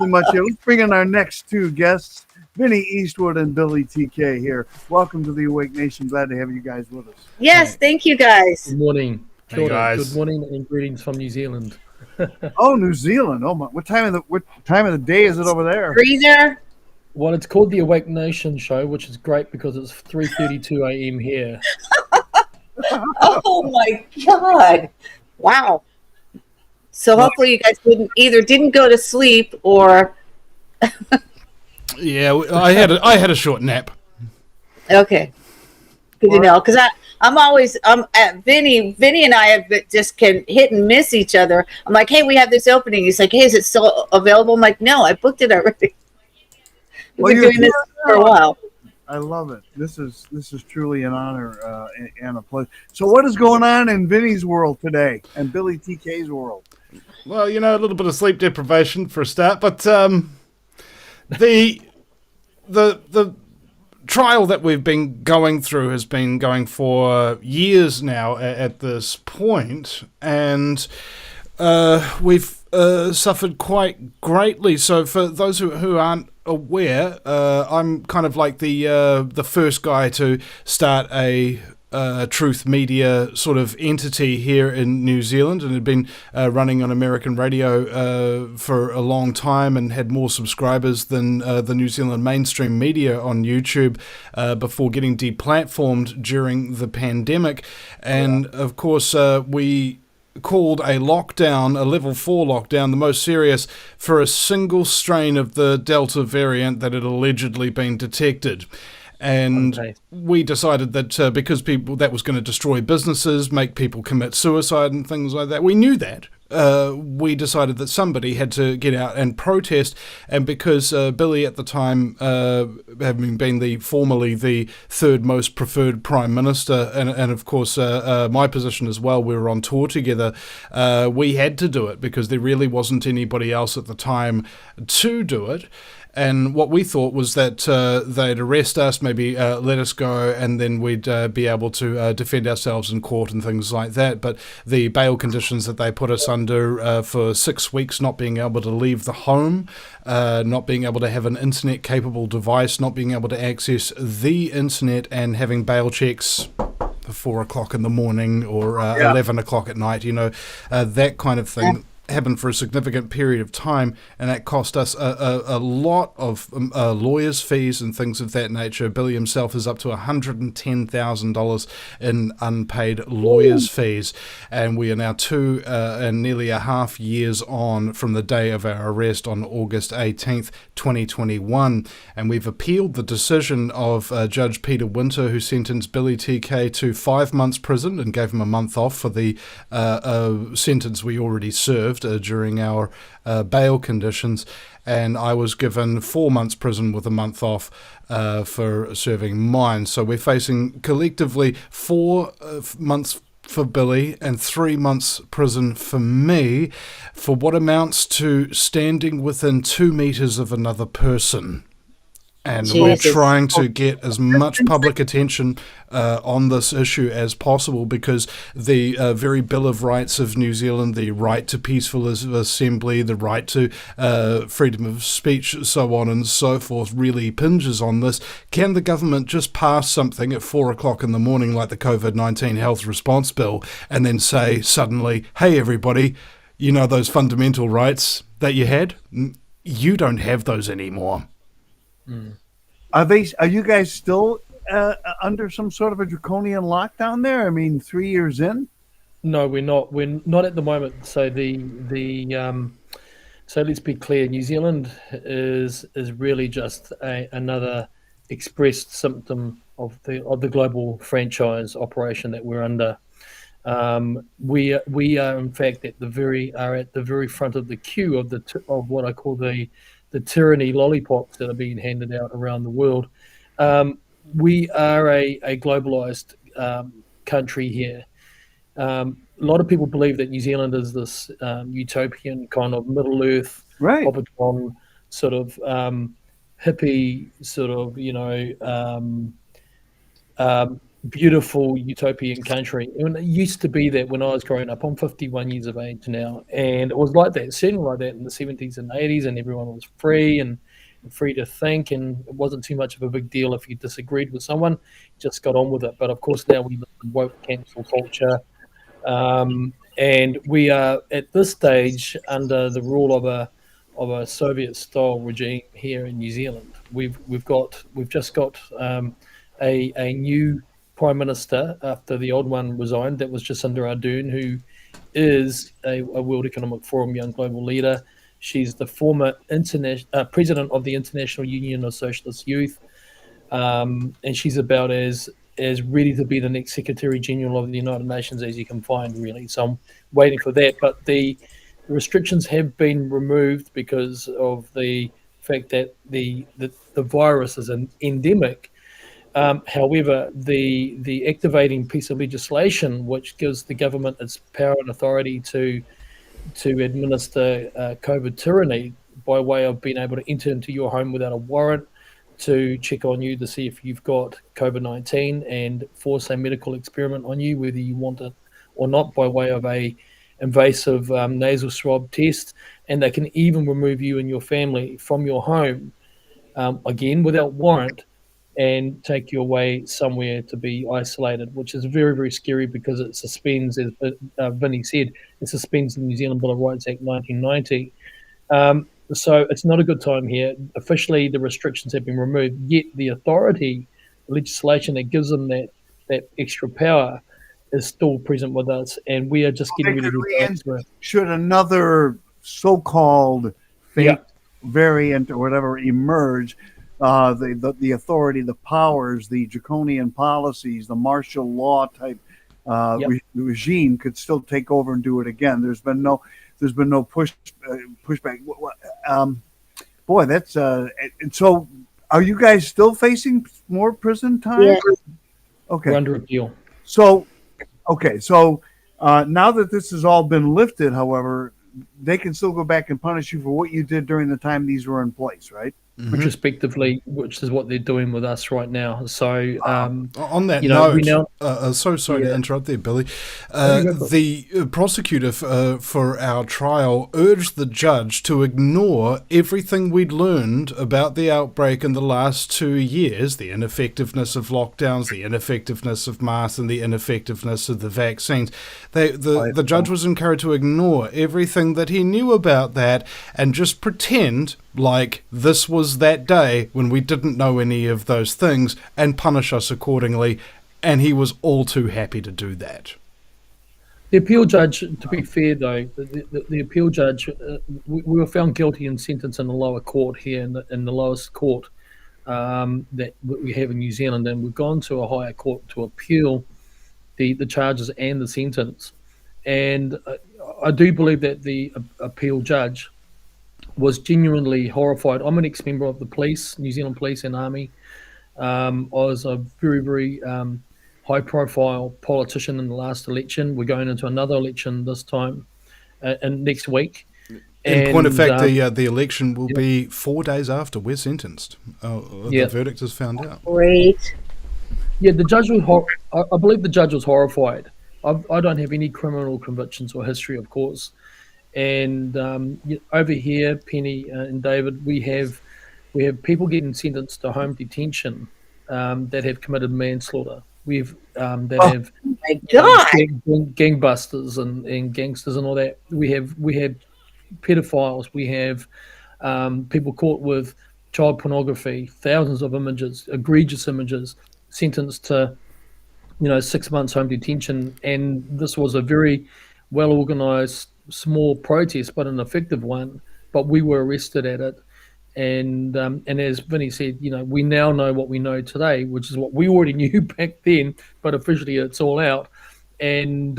too much here. Let's bring in our next two guests, Vinny Eastwood and Billy TK here. Welcome to the Awake Nation. Glad to have you guys with us. Yes, thank you guys. Good morning. Hey guys. Good morning and greetings from New Zealand. Oh, New Zealand. Oh my! What time of the day is it over there? Breather. Well, it's called the Awake Nation show, which is great because it's 3:32 a.m. here. Oh my God! Wow. So hopefully you guys didn't go to sleep or. Yeah, I had a short nap. Okay. Good to know, because I'm always Vinny and I have just can hit and miss each other. I'm like, hey, we have this opening. He's like, hey, is it still available? I'm like, no, I booked it already. We've been doing this for a while. I love it. This is truly an honor and a pleasure. So, what is going on in Vinny's world today and Billy TK's world? Well, a little bit of sleep deprivation for a start, but the trial that we've been going through has been going for years now at this point, and we've suffered quite greatly. So for those who aren't aware, I'm kind of like the first guy to start a truth media sort of entity here in New Zealand, and had been running on American radio for a long time and had more subscribers than the New Zealand mainstream media on YouTube before getting deplatformed during the pandemic. And of course we called a lockdown, a level 4 lockdown, the most serious for a single strain of the Delta variant that had allegedly been detected. And we decided that because that was going to destroy businesses, make people commit suicide and things like that. We knew that. We decided that somebody had to get out and protest. And because Billy at the time, having been formerly the third most preferred Prime Minister, and of course my position as well, we were on tour together, we had to do it because there really wasn't anybody else at the time to do it. And what we thought was that they'd arrest us, maybe let us go, and then we'd be able to defend ourselves in court and things like that. But the bail conditions that they put us under for 6 weeks, not being able to leave the home, not being able to have an internet-capable device, not being able to access the internet, and having bail checks 4 o'clock in the morning or 11 o'clock at night, that kind of thing. Happened for a significant period of time, and that cost us a lot of lawyers' fees and things of that nature. Billy himself is up to $110,000 in unpaid lawyers' fees, and we are now 2 and nearly a half years on from the day of our arrest on August 18th, 2021, and we've appealed the decision of Judge Peter Winter, who sentenced Billy TK to 5 months prison and gave him a month off for the sentence we already served during our bail conditions, and I was given 4 months prison with a month off for serving mine. So we're facing collectively 4 months for Billy and 3 months prison for me for what amounts to standing within 2 meters of another person. And we're trying to get as much public attention on this issue as possible, because the very Bill of Rights of New Zealand, the right to peaceful assembly, the right to freedom of speech, so on and so forth, really pinges on this. Can the government just pass something at 4 o'clock in the morning like the COVID-19 Health Response Bill and then say suddenly, hey everybody, those fundamental rights that you had? You don't have those anymore. Are you guys still under some sort of a draconian lockdown there? I mean, 3 years in? No, we're not. We're not at the moment. So so let's be clear. New Zealand is really just another expressed symptom of the global franchise operation that we're under. We are in fact at the very front of the queue of what I call the tyranny lollipops that are being handed out around the world. We are a globalized country here. A lot of people believe that New Zealand is this utopian kind of Middle Earth, right, Hobbiton sort of hippie sort of, beautiful utopian country. And it used to be that when I was growing up. I'm 51 years of age now, and it was like that, certainly like that in the 70s and 80s, and everyone was free and free to think, and it wasn't too much of a big deal if you disagreed with someone, just got on with it. But of course, now we live in woke cancel culture, and we are at this stage under the rule of a Soviet style regime here in New Zealand. We've just got a new prime minister after the old one resigned. That was Jacinda Ardern, who is a World Economic Forum Young Global Leader. She's the former president of the International Union of Socialist Youth, and she's about as ready to be the next Secretary General of the United Nations as you can find, really. So I'm waiting for that. But the restrictions have been removed because of the fact that the virus is an endemic. However, the activating piece of legislation, which gives the government its power and authority to administer COVID tyranny by way of being able to enter into your home without a warrant, to check on you to see if you've got COVID-19 and force a medical experiment on you, whether you want it or not, by way of a invasive nasal swab test. And they can even remove you and your family from your home, again, without warrant, and take you away somewhere to be isolated, which is very, very scary because it suspends, as Vinny said, it suspends the New Zealand Bill of Rights Act 1990. So it's not a good time here. Officially, the restrictions have been removed, yet the authority, the legislation that gives them that extra power is still present with us, and we are just getting ready to go through it. Should another so-called fake variant or whatever emerge, the authority, the powers, the draconian policies, the martial law type regime could still take over and do it again. There's been no pushback. Boy, that's and so. Are you guys still facing more prison time? Yeah. Okay. We're under appeal. So, now that this has all been lifted, however, they can still go back and punish you for what you did during the time these were in place, right? Retrospectively, which is what they're doing with us right now. So, on that note, so sorry to interrupt there, Billy. The prosecutor for our trial urged the judge to ignore everything we'd learned about the outbreak in the last 2 years, the ineffectiveness of lockdowns, the ineffectiveness of masks, and the ineffectiveness of the vaccines. The judge was encouraged to ignore everything that he knew about that and just pretend like this was that day when we didn't know any of those things and punish us accordingly, and he was all too happy to do that. The appeal judge, to be fair though, the appeal judge, we were found guilty and sentenced in the lower court here in the lowest court that we have in New Zealand, and we've gone to a higher court to appeal the charges and the sentence. And I do believe that the appeal judge was genuinely horrified. I'm an ex-member of the police, New Zealand Police and Army. I was a very, very high-profile politician in the last election. We're going into another election this time, and next week. In point of fact, the election will be 4 days after we're sentenced. The verdict is found out. Great. Yeah, the judge was. I believe the judge was horrified. I don't have any criminal convictions or history, of course. And over here, Penny and David, we have people getting sentenced to home detention that have committed manslaughter. We've have gangbusters and gangsters and all that. We have pedophiles. We have people caught with child pornography, thousands of images, egregious images, sentenced to 6 months home detention. And this was a very well organized small protest, but an effective one. But we were arrested at it, and as Vinny said, we now know what we know today, which is what we already knew back then. But officially, it's all out, and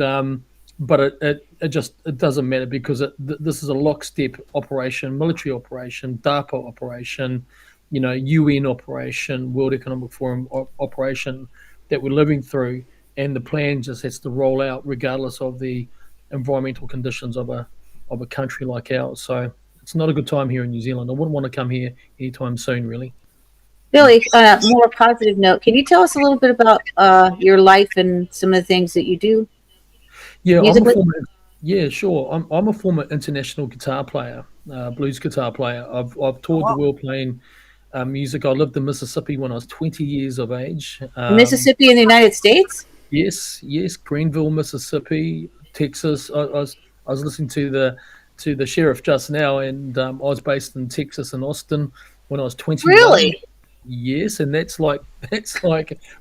but it doesn't matter because this is a lockstep operation, military operation, DARPA operation, UN operation, World Economic Forum operation that we're living through, and the plan just has to roll out regardless of the environmental conditions of a country like ours. So it's not a good time here in New Zealand. I wouldn't want to come here anytime soon, really. Billy, on a more positive note, can you tell us a little bit about your life and some of the things that you do Yeah, I'm a musically? former. Yeah, sure. I'm a former international guitar player, blues guitar player. I've toured the Wow. world playing music. I lived in Mississippi when I was 20 years of age. Mississippi in the United States? Yes, Greenville, Mississippi, Texas. I was listening to the sheriff just now, and I was based in Texas and Austin when I was 21. Really? Yes, and that's like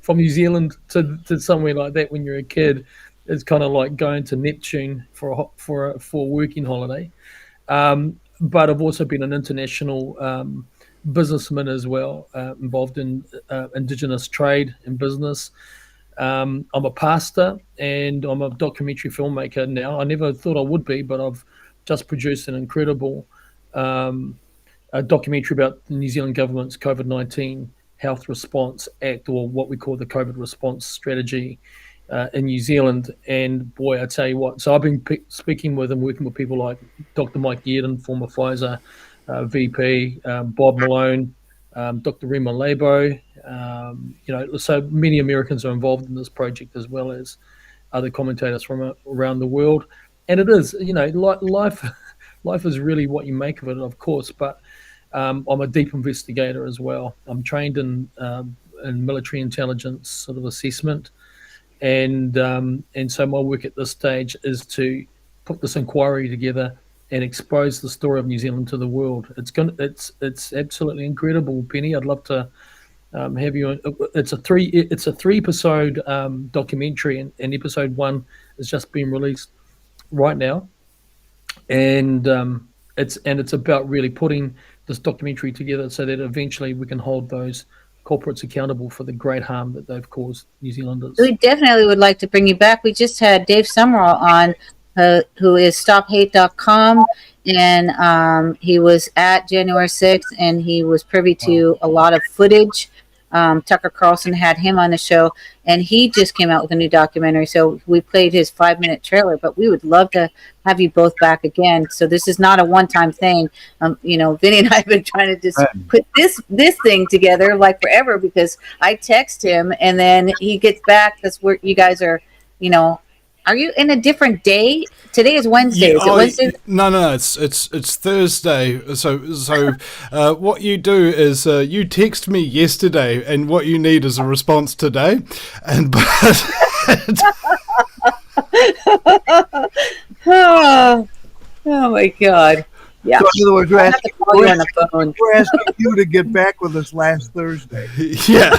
from New Zealand to somewhere like that when you're a kid. It's kind of like going to Neptune for a working holiday. But I've also been an international businessman as well, involved in indigenous trade and business. I'm a pastor and I'm a documentary filmmaker now. I never thought I would be, but I've just produced an incredible um, a documentary about the New Zealand government's COVID-19 Health Response Act, or what we call the COVID Response Strategy in New Zealand. And boy, I tell you what, so I've been speaking with and working with people like Dr. Mike Yeadon, former Pfizer VP, Bob Malone, Dr. Rima Labo. So many Americans are involved in this project as well as other commentators from around the world. And it is, life, life is really what you make of it, of course. But I'm a deep investigator as well. I'm trained in military intelligence sort of assessment, and so my work at this stage is to put this inquiry together and expose the story of New Zealand to the world. It's absolutely incredible, Penny. I'd love to have you. It's a three episode documentary, and episode one has just been released right now, and it's about really putting this documentary together so that eventually we can hold those corporates accountable for the great harm that they've caused New Zealanders. We definitely would like to bring you back. We just had Dave Summerall on, who is stophate.com, and he was at January 6th, and he was privy to a lot of footage. Tucker Carlson had him on the show, and he just came out with a new documentary. So we played his 5-minute trailer, but we would love to have you both back again. So this is not a one-time thing. Vinny and I have been trying to just put this thing together like forever, because I text him and then he gets back. That's where you guys are. Are you in a different day? Today is Wednesday. Is it Wednesday? No. It's Thursday. So what you do is you text me yesterday, and what you need is a response today. And oh my God. Yeah. So in other words, I have to call you on the phone. we're asking you to get back with us last Thursday. yeah.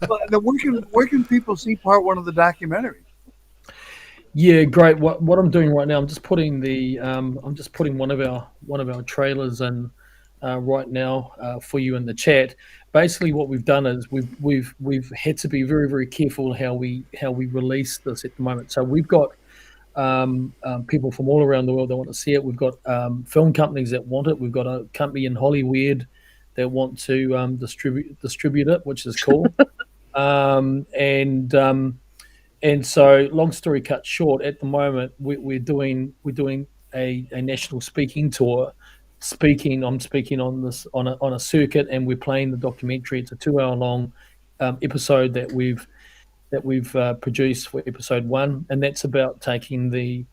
But where can people see part one of the documentary? Yeah, great. What I'm doing right now, I'm just putting one of our trailers in right now for you in the chat. Basically, what we've done is we've had to be very, very careful how we release this at the moment. So we've got people from all around the world that want to see it. We've got film companies that want it. We've got a company in Hollywood that want to distribute it, which is cool. And so, long story cut short, at the moment we're doing a national speaking tour. I'm speaking on a circuit, and we're playing the documentary. It's a 2-hour long episode that we've produced for episode one, and that's about taking the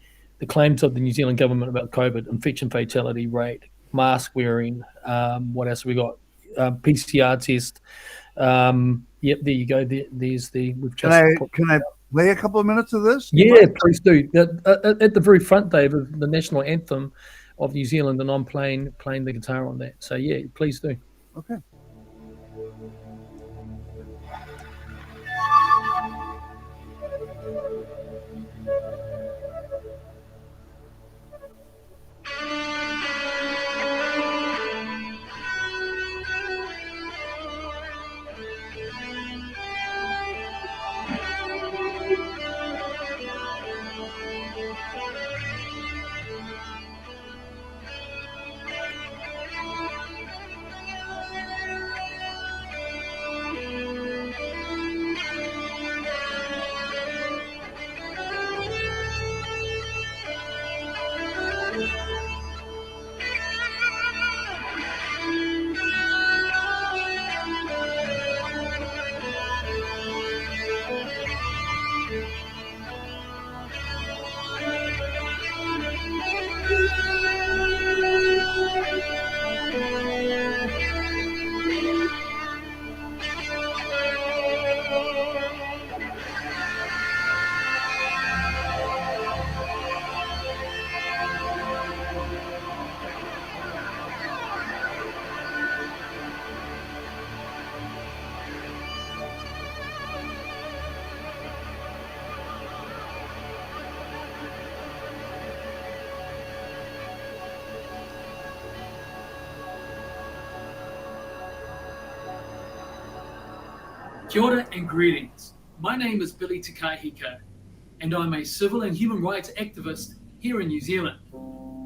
claims of the New Zealand government about COVID, infection fatality rate, mask wearing. What else have we got? PCR test. Yep, there you go. There's the. We've just. Can I play a couple of minutes of this? Yeah, please do. At the very front, Dave, of the national anthem of New Zealand, and I'm playing the guitar on that. So yeah, please do. Okay. Kia ora and greetings. My name is Billy Takahiko, and I'm a civil and human rights activist here in New Zealand.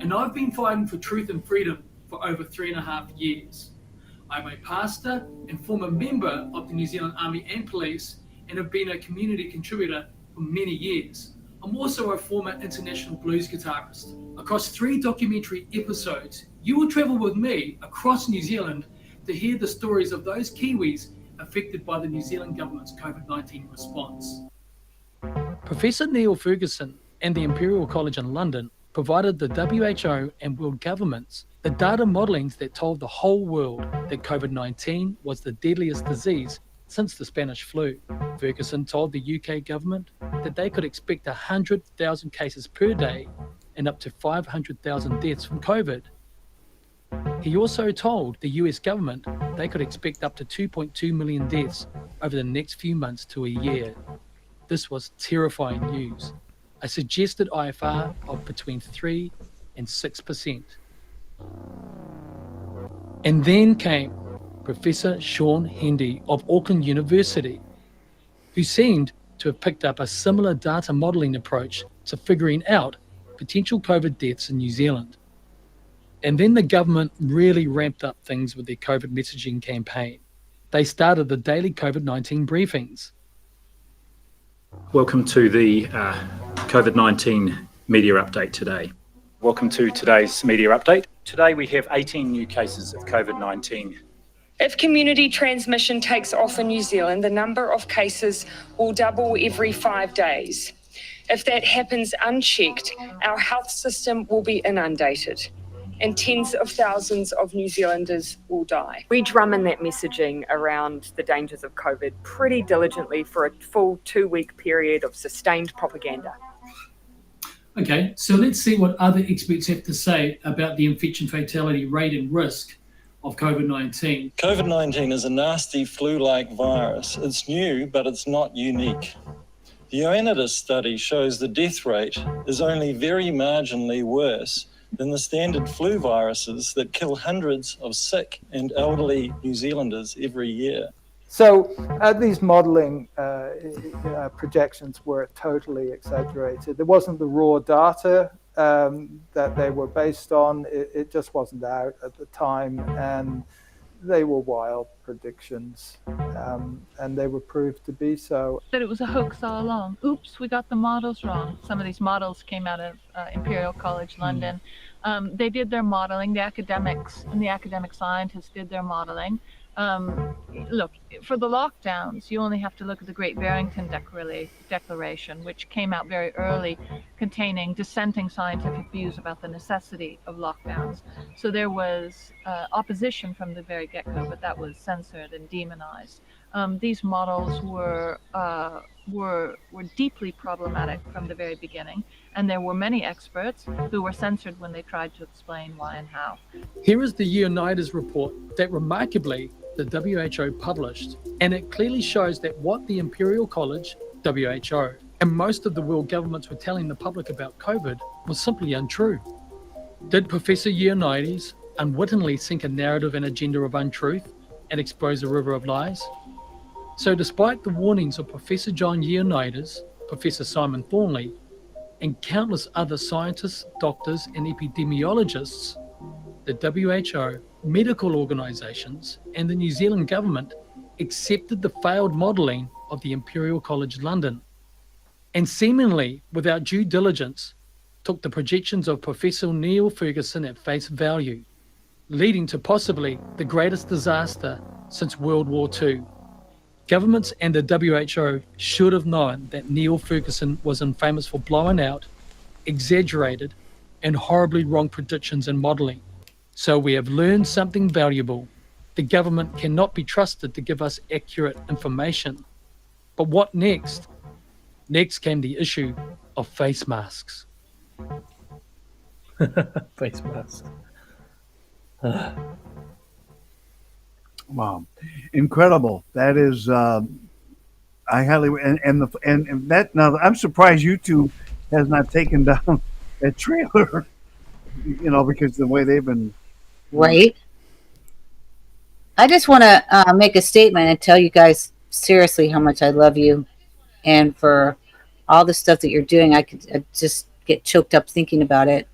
And I've been fighting for truth and freedom for over 3.5 years. I'm a pastor and former member of the New Zealand Army and Police, and have been a community contributor for many years. I'm also a former international blues guitarist. Across 3 documentary episodes, you will travel with me across New Zealand to hear the stories of those Kiwis affected by the New Zealand government's COVID-19 response. Professor Neil Ferguson and the Imperial College in London provided the WHO and world governments the data modellings that told the whole world that COVID-19 was the deadliest disease since the Spanish flu. Ferguson told the UK government that they could expect 100,000 cases per day and up to 500,000 deaths from COVID. He also told the US government they could expect up to 2.2 million deaths over the next few months to a year. This was terrifying news. A suggested IFR of between 3 and 6%. And then came Professor Sean Hendy of Auckland University, who seemed to have picked up a similar data modelling approach to figuring out potential COVID deaths in New Zealand. And then the government really ramped up things with their COVID messaging campaign. They started the daily COVID-19 briefings. Welcome to the COVID-19 media update today. Welcome to today's media update. Today we have 18 new cases of COVID-19. If community transmission takes off in New Zealand, the number of cases will double every 5 days. If that happens unchecked, our health system will be inundated and tens of thousands of New Zealanders will die. We drum in that messaging around the dangers of COVID pretty diligently for a full 2-week period of sustained propaganda. Okay, so let's see what other experts have to say about the infection fatality rate and risk of COVID-19. COVID-19 is a nasty flu-like virus. It's new, but it's not unique. The Ioannidis study shows the death rate is only very marginally worse than the standard flu viruses that kill hundreds of sick and elderly New Zealanders every year. So these modelling projections were totally exaggerated. There wasn't the raw data that they were based on. It just wasn't out at the time, and they were wild predictions, and they were proved to be so. That it was a hoax all along. Oops, we got the models wrong. Some of these models came out of Imperial College London. They did their modeling. The academics and the academic scientists did their modeling. Look, for the lockdowns, you only have to look at the Great Barrington Declaration, which came out very early, containing dissenting scientific views about the necessity of lockdowns. So there was opposition from the very get-go, but that was censored and demonized. These models were deeply problematic from the very beginning, and there were many experts who were censored when they tried to explain why and how. Here is the Ioannidis report that remarkably the WHO published, and it clearly shows that what the Imperial College, WHO, and most of the world governments were telling the public about COVID was simply untrue. Did Professor Ioannidis unwittingly sink a narrative and agenda of untruth and expose a river of lies? So despite the warnings of Professor John Ioannidis, Professor Simon Thornley, and countless other scientists, doctors, and epidemiologists, the WHO, medical organisations, and the New Zealand government accepted the failed modelling of the Imperial College London, and seemingly without due diligence, took the projections of Professor Neil Ferguson at face value, leading to possibly the greatest disaster since World War II. Governments and the WHO should have known that Neil Ferguson was infamous for blowing out, exaggerated, and horribly wrong predictions and modelling. So we have learned something valuable. The government cannot be trusted to give us accurate information. But what next? Next came the issue of face masks. Face masks. Wow, incredible! That is, I highly and that now I'm surprised YouTube has not taken down that trailer. You know, because the way they've been. Right. I just want to make a statement and tell you guys seriously how much I love you, and for all the stuff that you're doing. I just get choked up thinking about it.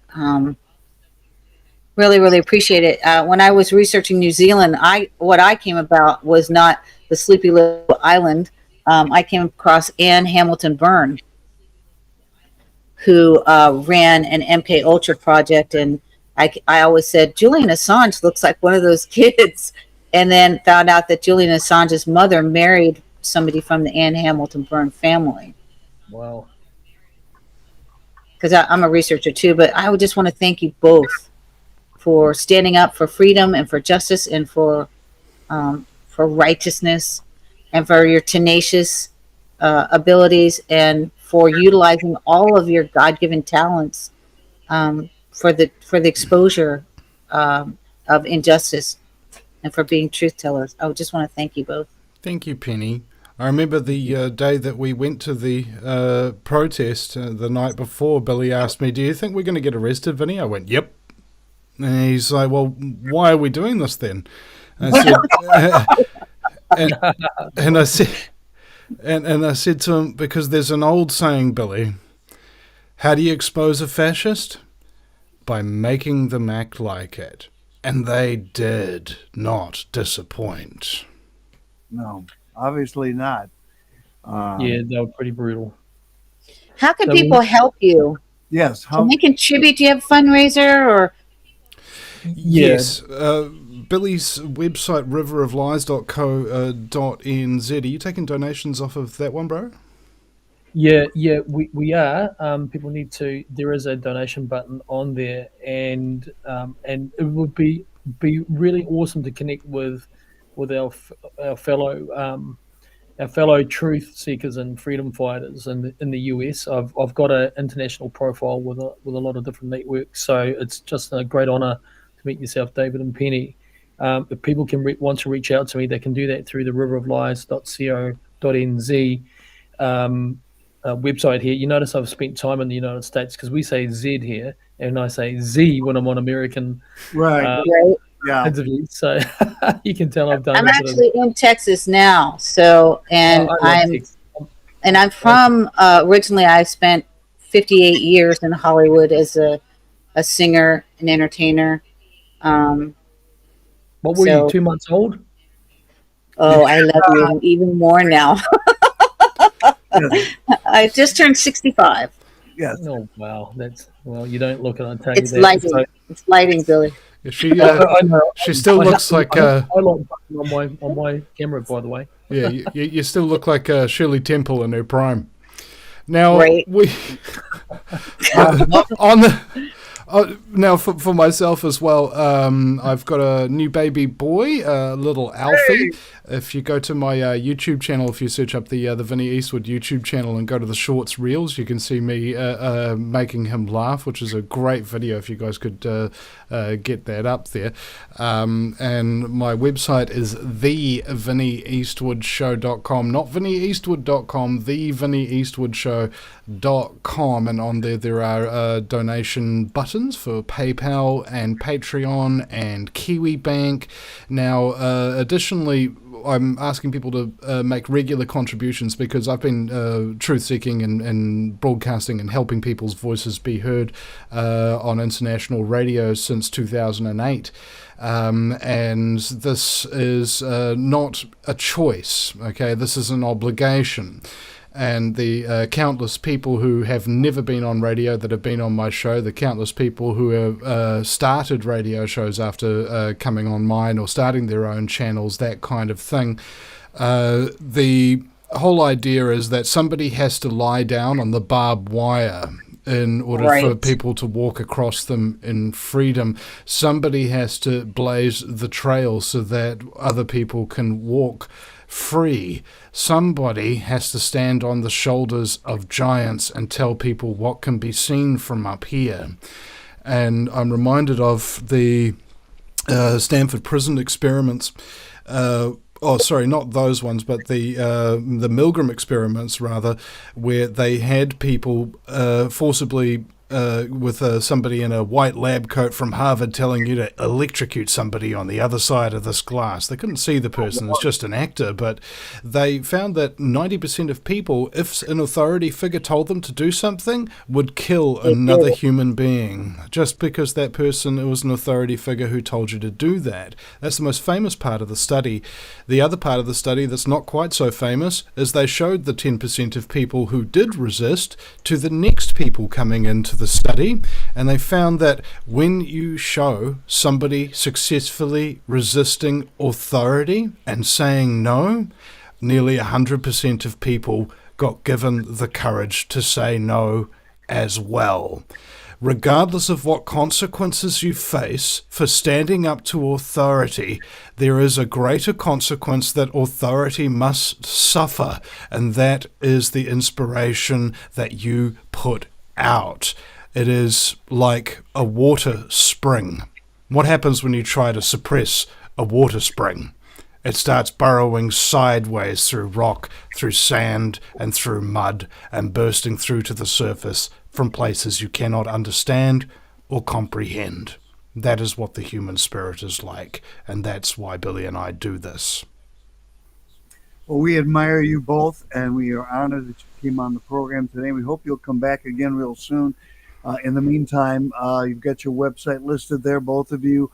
Really, really appreciate it. When I was researching New Zealand, what I came about was not the sleepy little island. I came across Anne Hamilton Byrne, who ran an MK Ultra project, and I always said Julian Assange looks like one of those kids, and then found out that Julian Assange's mother married somebody from the Anne Hamilton Byrne family. Wow. Because I'm a researcher too, but I would just want to thank you both for standing up for freedom and for justice and for righteousness, and for your tenacious abilities, and for utilizing all of your God-given talents for the exposure of injustice, and for being truth tellers. I would just want to thank you both. Thank you, Penny. I remember the day that we went to the protest the night before. Billy asked me, "Do you think we're going to get arrested, Vinny?" I went, "Yep." And he's like, "Well, why are we doing this then?" And I said, and I said to him, "Because there's an old saying, Billy. How do you expose a fascist? By making them act like it." And they did not disappoint. No, obviously not. Yeah, they were pretty brutal. How can people help you? Yes. Can they contribute? Do you have a fundraiser or? Yes. Billy's website, riveroflies.co.nz. Are you taking donations off of that one, bro? Yeah, we are. People need to. There is a donation button on there, and it would be really awesome to connect with our fellow truth seekers and freedom fighters in the US. I've got an international profile with a lot of different networks, so it's just a great honor to meet yourself, David and Penny. If people want to reach out to me, they can do that through the riveroflies.co.nz website here. You notice I've spent time in the United States because we say Z here, and I say Z when I'm on American interviews. So you can tell I've done. I'm actually in Texas now, so I'm from originally. I spent 58 years in Hollywood as a singer and entertainer. What were you, 2 months old? Oh, I love you even more now. I just turned 65. Yes. Oh, wow. You don't look it. I'll tell It's you that. lighting. It's lighting, Billy. She still looks like I like on my camera, by the way. Yeah, you still look like Shirley Temple in her prime. Now now for myself as well, I've got a new baby boy, little Alfie. If you go to my YouTube channel, if you search up the Vinny Eastwood YouTube channel and go to the shorts reels, you can see me making him laugh, which is a great video if you guys could get that up there. And my website is thevinnyeastwoodshow.com, not vinnyeastwood.com, thevinnyeastwoodshow.com, and on there are donation buttons for PayPal and Patreon and KiwiBank. Now, additionally, I'm asking people to make regular contributions because I've been truth-seeking and broadcasting and helping people's voices be heard on international radio since 2008. And this is not a choice, okay? This is an obligation. And the countless people who have never been on radio that have been on my show, the countless people who have started radio shows after coming on mine or starting their own channels, that kind of thing. The whole idea is that somebody has to lie down on the barbed wire in order for people to walk across them in freedom. Somebody has to blaze the trail so that other people can walk free. Somebody has to stand on the shoulders of giants and tell people what can be seen from up here. And I'm reminded of the Stanford prison experiments. Sorry, not those ones, but the Milgram experiments, rather, where they had people forcibly somebody in a white lab coat from Harvard telling you to electrocute somebody on the other side of this glass. They couldn't see the person, it's just an actor, but they found that 90% of people, if an authority figure told them to do something, would kill another human being just because that person was an authority figure who told you to do that. That's the most famous part of the study. The other part of the study that's not quite so famous is they showed the 10% of people who did resist to the next people coming into the study, and they found that when you show somebody successfully resisting authority and saying no, nearly 100% of people got given the courage to say no as well. Regardless of what consequences you face for standing up to authority, there is a greater consequence that authority must suffer, and that is the inspiration that you put out. It is like a water spring. What happens when you try to suppress a water spring? It starts burrowing sideways through rock, through sand, and through mud, and bursting through to the surface from places you cannot understand or comprehend. That is what the human spirit is like, and that's why Billy and I do this. Well, we admire you both, and we are honored that you came on the program today. We hope you'll come back again real soon. In the meantime, you've got your website listed there, both of you.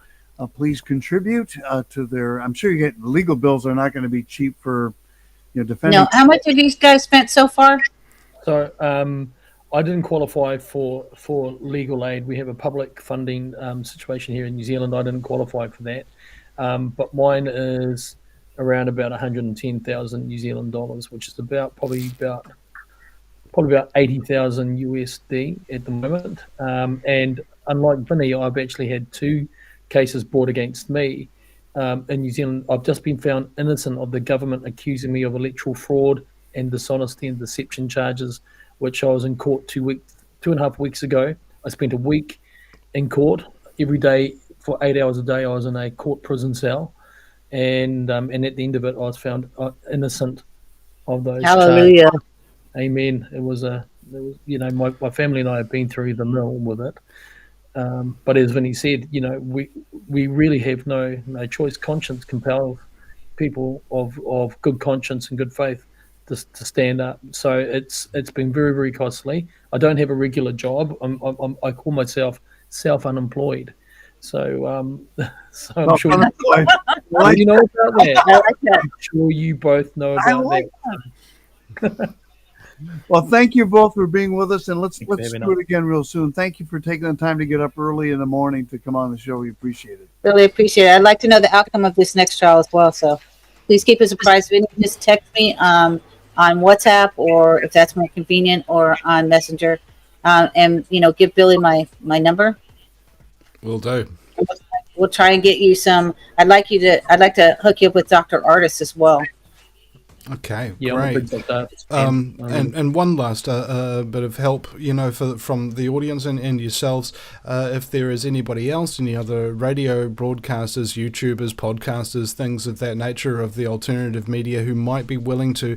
Please contribute to their. I'm sure you get legal bills are not going to be cheap for defending. No, how much have these guys spent so far? So I didn't qualify for legal aid. We have a public funding situation here in New Zealand. I didn't qualify for that, but mine is around about 110,000 New Zealand dollars, which is probably about 80,000 USD at the moment. And unlike Vinny, I've actually had 2 cases brought against me in New Zealand. I've just been found innocent of the government accusing me of electoral fraud and dishonesty and deception charges, which I was in court 2.5 weeks ago. I spent a week in court every day for 8 hours a day. I was in a court prison cell, and at the end of it, I was found innocent of those Hallelujah. charges. Amen. It was my family and I have been through the mill with it. But as Vinny said, we really have no choice. Conscience compels people of good conscience and good faith to stand up. So it's been very, very costly. I don't have a regular job. I call myself self-unemployed. So I'm sure you know about that. I like that. I'm sure you both know about that. Well, thank you both for being with us, and let's do having it again real soon. Thank you for taking the time to get up early in the morning to come on the show. We appreciate it. Really appreciate it. I'd like to know the outcome of this next trial as well. So please keep us apprised. Vinny, just text me on WhatsApp, or if that's more convenient, or on Messenger, and give Billy my number. Will do. We'll try and get you some. I'd like to hook you up with Dr. Artis as well. Okay, Yeah, great. And one last bit of help, from the audience and yourselves. If there is anybody else, any other radio broadcasters, YouTubers, podcasters, things of that nature of the alternative media who might be willing to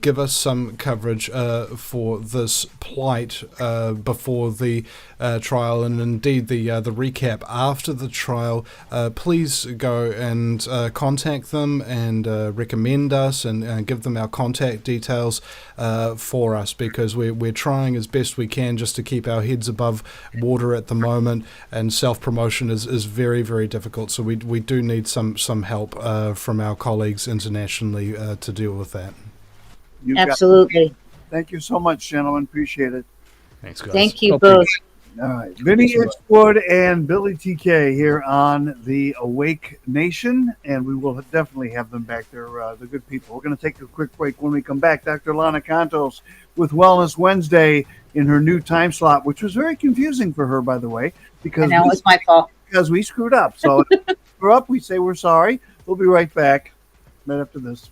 give us some coverage for this plight before the trial, and indeed the recap after the trial, please go and contact them and recommend us and give them our contact details for us, because we're trying as best we can just to keep our heads above water at the moment, and self-promotion is very, very difficult. So we do need some help from our colleagues internationally to deal with that. Absolutely. Thank you so much, gentlemen. Appreciate it. Thanks, guys. Thank you both. All right, Vinny Eastwood and Billy TK here on the Awake Nation, and we will definitely have them back there. The good people. We're going to take a quick break. When we come back, Dr. Lana Contos with Wellness Wednesday in her new time slot, which was very confusing for her, by the way, because it was my fault. Because we screwed up. So if we're up, we say we're sorry. We'll be right back right after this.